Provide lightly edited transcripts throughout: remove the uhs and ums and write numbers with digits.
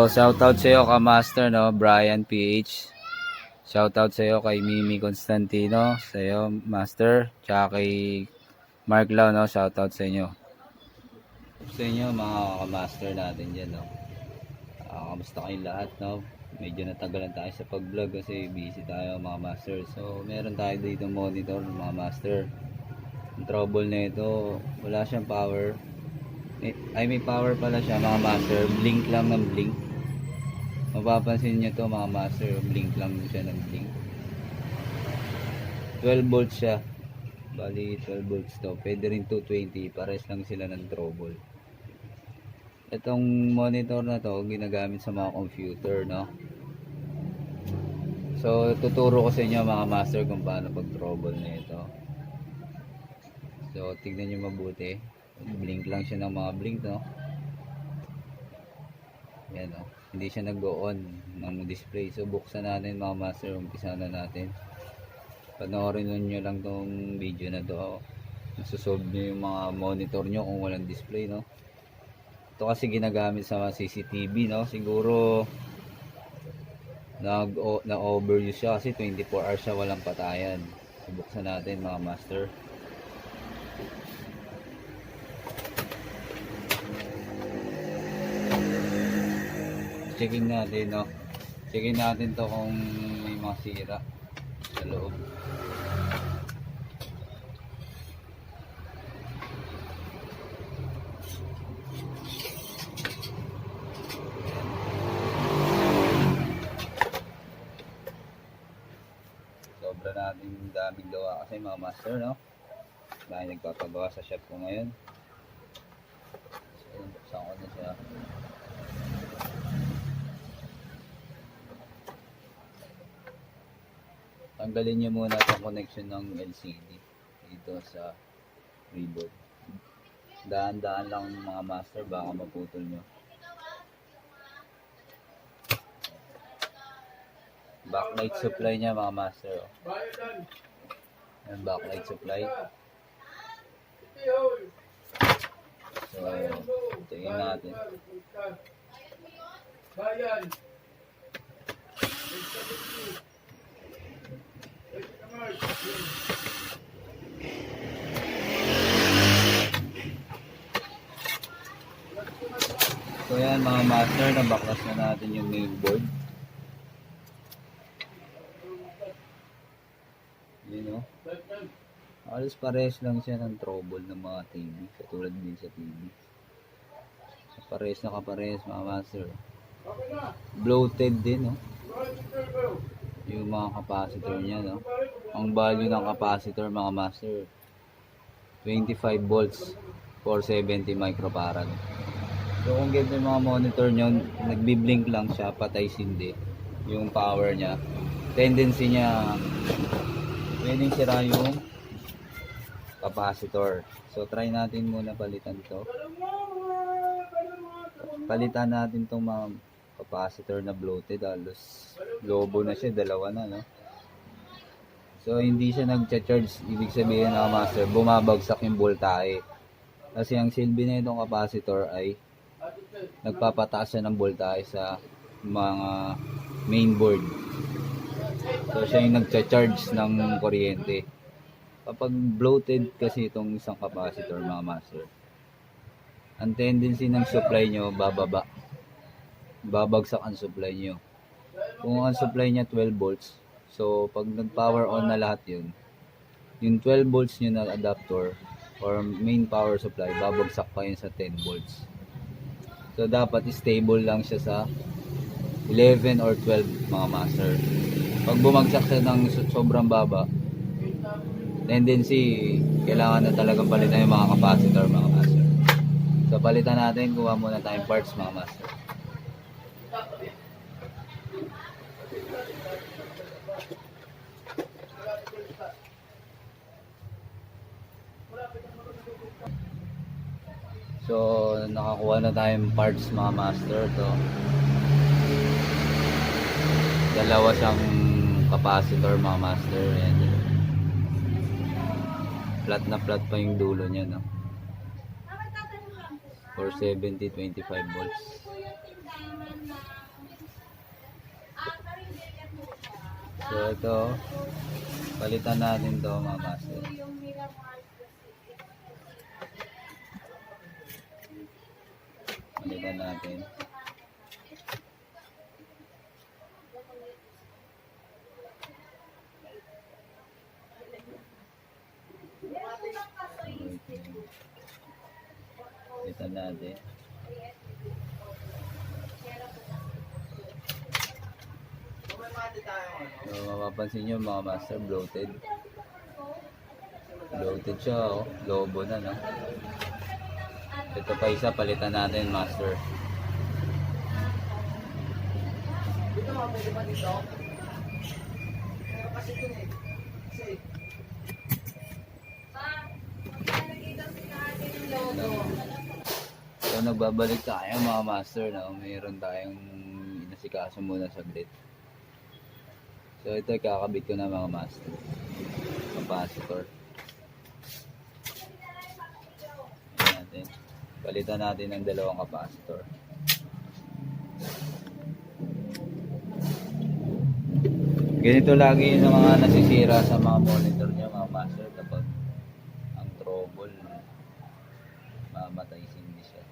shoutout sa iyo ka Master, no, Brian PH. Shoutout sa iyo kay Mimi Constantino, sa iyo Master, tsaka kay Mark Lau, no, shoutout sa inyo. Sa inyo mga ka-master natin diyan, no. Kamusta kayong lahat, no? Medyo natagalan tayo sa pag-vlog kasi busy tayo mga master. So, meron tayo dito monitor mga master. Ang trouble na ito, wala siyang power. May power pala siya mga master, blink lang ng blink. Mapapansin nyo to mga master, blink lang siya ng blink. 12 volts siya, bali 12 volts to, pwede rin 220, pares lang sila ng trouble. Itong monitor na to ginagamit sa mga computer, no. So tuturo ko sa inyo mga master kung paano pag trouble na ito. So tignan nyo mabuti, blink lang siya ng mga blink, no. Yan, no, hindi siya nag-go-on ng display. So buksan natin mga master, umpisa na natin. Panoorin nyo lang tong video na to. Nasusolve nyo yung mga monitor nyo kung walang display, no. Ito kasi ginagamit sa mga CCTV, no. Siguro na-overuse siya kasi 24 hours siya walang patayan. Buksan natin mga master. Checking natin, no. Checking natin to kung may mga sira sa loob. Sobra natin daming gawa kasi mga master, no. Dahil nagpapagawa sa shop ko ngayon. So, buksan ko na siya. Tanggalin nyo muna itong connection ng LCD dito sa keyboard. Daan-daan lang mga master, baka maputol nyo. Backlight supply niya mga master, oh. Yan, backlight supply. So tingin natin. So yan mga master, nabaklas na natin yung mainboard. Yun, no? Alos pares lang siya ng trouble ng mga TV, katulad din sa TV. Pares na kapares mga master. Bloated din, no? Yung mga capacitor niya, no? Ang value ng capacitor mga master, 25 volts, 470 microfarad. So kung ganito yung mga monitor nyo, nagbiblink lang siya, patay sindi yung power niya, tendency niya pwedeng sira yung capacitor. So try natin muna palitan to. Palitan natin tong mga capacitor na bloated, halos lobo na siya, dalawa na, no. So hindi siya nagcha-charge, ibig sabihin na master, bumabagsak yung voltahe. Kasi ang silbi na itong capacitor ay nagpapataas siya ng voltahe sa mga mainboard. So siya yung nagcha-charge ng kuryente. Kapag bloated kasi itong isang capacitor mga master, ang tendency ng supply nyo bababa, babagsak ang supply nyo. Kung ang supply niya 12 volts, so pag nag-power on na lahat yun, yung 12 volts nyo na adapter or main power supply, babagsak pa yun sa 10 volts. So dapat stable lang siya sa 11 or 12 mga master. Pag bumagsak siya ng sobrang baba, tendency kailangan na talagang palitan yung mga capacitor mga master. So palitan natin, kuha muna tayong parts mga master. So nakakuha na tayong parts mga master. To dalawa siyang capacitor mga master. Ayan, flat na flat pa yung dulo niya, no. 470 25 volts. So ito, palitan natin to mga master. Palitan natin. Palitan natin. So, mapapansin nyo mga master, bloated. Bloated siya, oh. Lobo na, no? Ito pa isa, palitan natin, master. So, nagbabalik tayo mga master, no? Mayroon tayong inasikaso muna saglit. So ito kakabit ko na mga master. Capacitor. Natin. Palitan natin ng dalawang capacitor. Ganito lagi yung mga nasisira sa mga monitor nyo mga master kapag ang trouble mamatay hindi siya.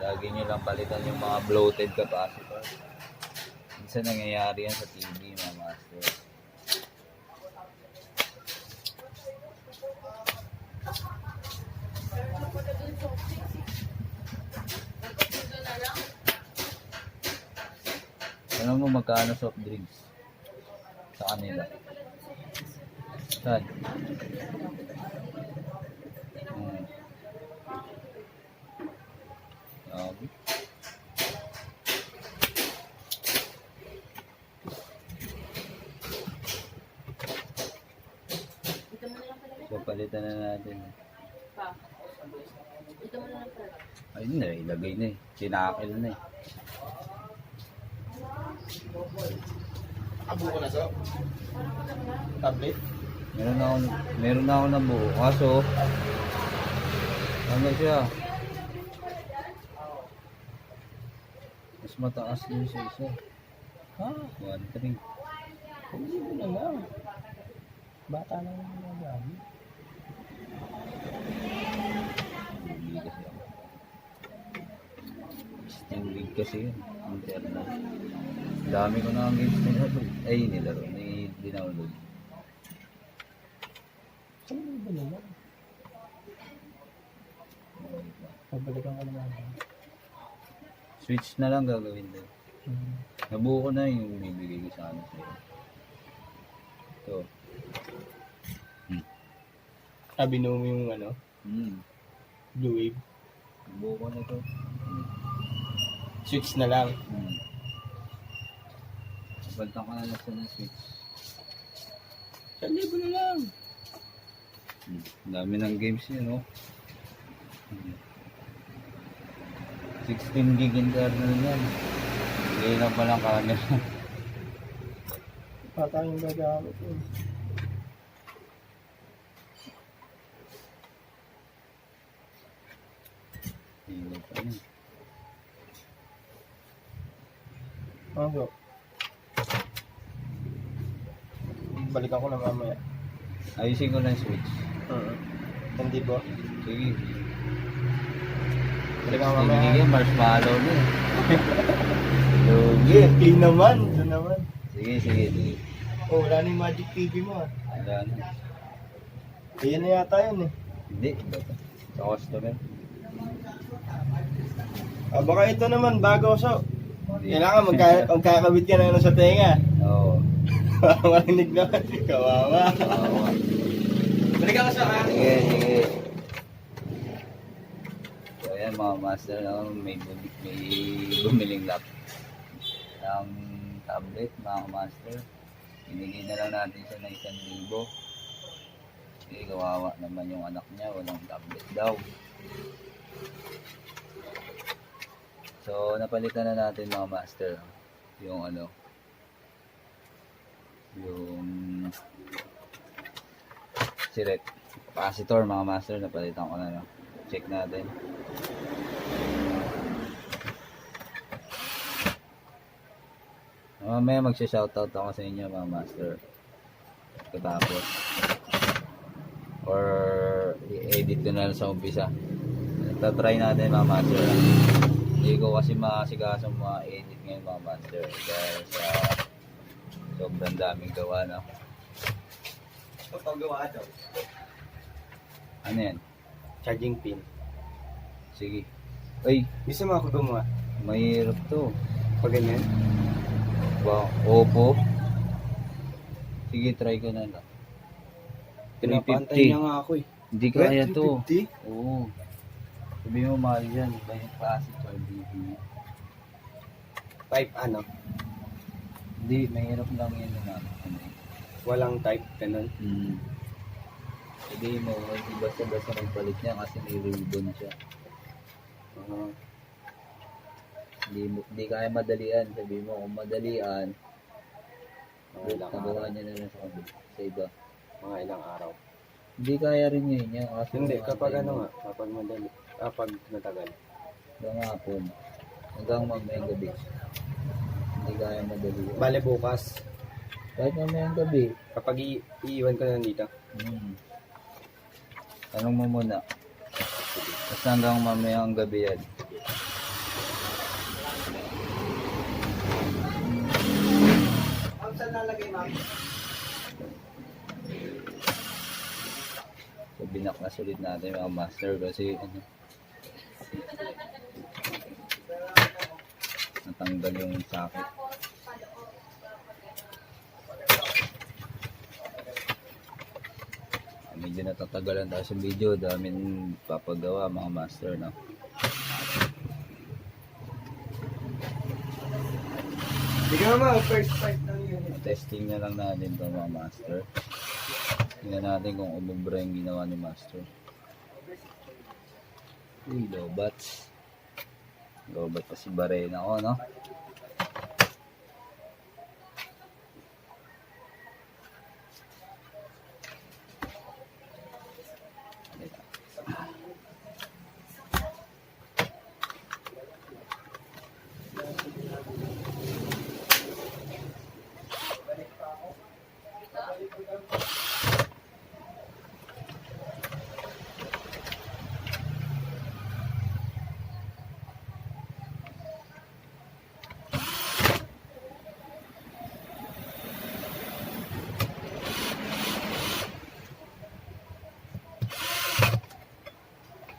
Lagi nyo lang palitan yung mga bloated capacitor. Minsan nangyayari yan sa TV mga master. Alam mo magkano soft drinks sa kanila? Saan? Okay. So palitan na natin. Ayun na, ilagay na eh. Sinakil na eh. Nakabuo na so? Tablet? Meron na ako na buo. Kaso, ano siya? Mas mataas din siya isa. Ha? 1.3. Hindi mo na lang. Bata na lang mga gamit. Hindi kasi ako. Steam League kasi yun. Internal. Dami ko na ang games nilaro. Ay, nilaro. Dinownload. Saan mo ba naman? Pabalikan ko naman. Switch na lang gagawin doon. Nabuo ko na yung bibigay ko sa ano sa'yo. Ito. Binuo mo yung ano? Blue Wave. Nabuo ko na ito. Switch na lang. Baltan ko na lang sa switch. 1,000 na lang. Dami ng games yun, no? 16 gig internal yan. Hindi lang palang camera. Bata yung gagamit yun. Hindi pa yun. Ano? Balikan ko na mamaya. Ayusin ko lang switch. Hindi po. Sige. Balikan ko Hindi mamaya. yan, marshmallow na eh. Lugi. Clean naman. Doon naman. Sige. Oh, wala na yung Magic TV mo ah. Wala na. Ayan na yata yun eh. Hindi. Sa customer. Baka ito naman, bago so. Hindi. Kailangan magkakabit ka na sa tenga. Oo. Marinig naman. Kawawa. Kawawa. Balikan ko sa akin. Sige. So ayan mga master, no? may bumiling lap ng tablet mga master. Binigay na lang natin siya ng 1,000. Okay, kawawa naman yung anak niya, walang tablet daw. So napalitan na natin mga master yung ano, yung siret capacitor mga master, napalitan ko na, no? Check natin. Mamaya magsha-shoutout ako sa inyo mga master. Katapos. Or i-edit ko na lang sa umpisa. Tatry natin mga master. Hindi ko kasi makasikaso mga edit ngayon mga master. Dahil sa sobrang daming gawa, no? Paggawa daw. Ano yan? Charging pin. Sige. Ay, Gusto mo ako gumawa? mahirap to. Pag ganyan? Ba, opo. Sige, try ko na lang. Pinapantay 350. niya nga ako eh. Hindi kaya to. 350? Oo. Sabi mo mahal yan. Iba yung Capacitor DV. 5 ano? Hindi, mahirap lang yan na. Walang type, ganun. Hindi mo, hindi basta-basta magpalit niya kasi may ribbon siya. Hindi kaya madalian. Sabi mo, kung madalian, nagawa niya na lang sa kabila. Sa iba. Mga ilang araw. Hindi kaya rin yun niya. Kasi Hindi, kapag ano nga, kapag madali, kapag matagal. hanggang hapon. Hanggang mamayang gabi. Hindi kaya madalian. Bale bukas, Kahit mamayang gabi. kapag iiwan ko na dito. Tanong mo muna. Basta hanggang mamayang gabi yan. Saan nalagay, ma'am? So, binaklas ulit natin mga master kasi ano, natanggal yung socket. Medyo natatagalan tayo sa video, daming papagawa mga master, no? Hindi ka naman, first fight lang yun. Testing na lang natin ito mga master. Tingnan natin kung umubra yung ginawa ni master. Uy, lobats. Lobat pa si Barena ko, no?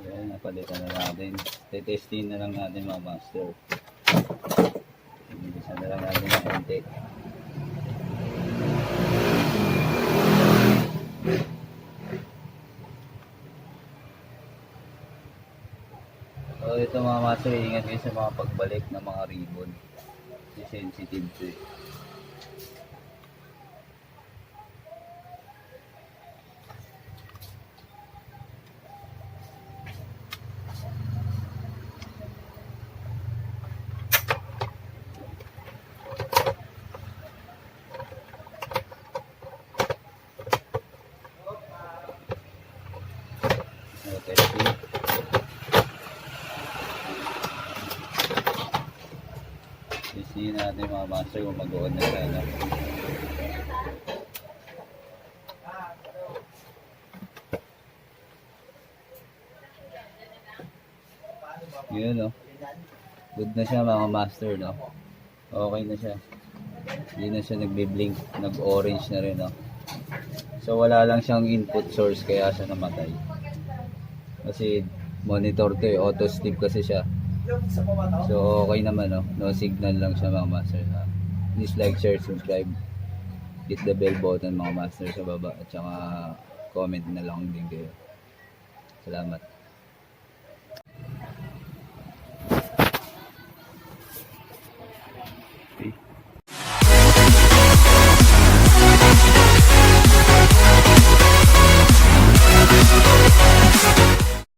Ayan, napalitan na natin. Testing na lang natin mga master. Ibigisa na lang natin ng konti. So ito mga master, ingat kayo sa mga pagbalik ng mga ribbon. Kasi sensitive to eh. So, testing. Testing natin mga master kung mag-on na siya, no? Yun, no? Good na siya mga master, no? Okay na siya. Hindi na siya nagbe-blink, nag-orange na rin, no? So wala lang siyang input source kaya siya namatay. Kasi monitor to eh, auto sleep kasi siya. So okay naman, no? No signal lang siya mga master. Please like, share, subscribe. Hit the bell button mga master sa baba at saka comment na lang din kayo. Salamat.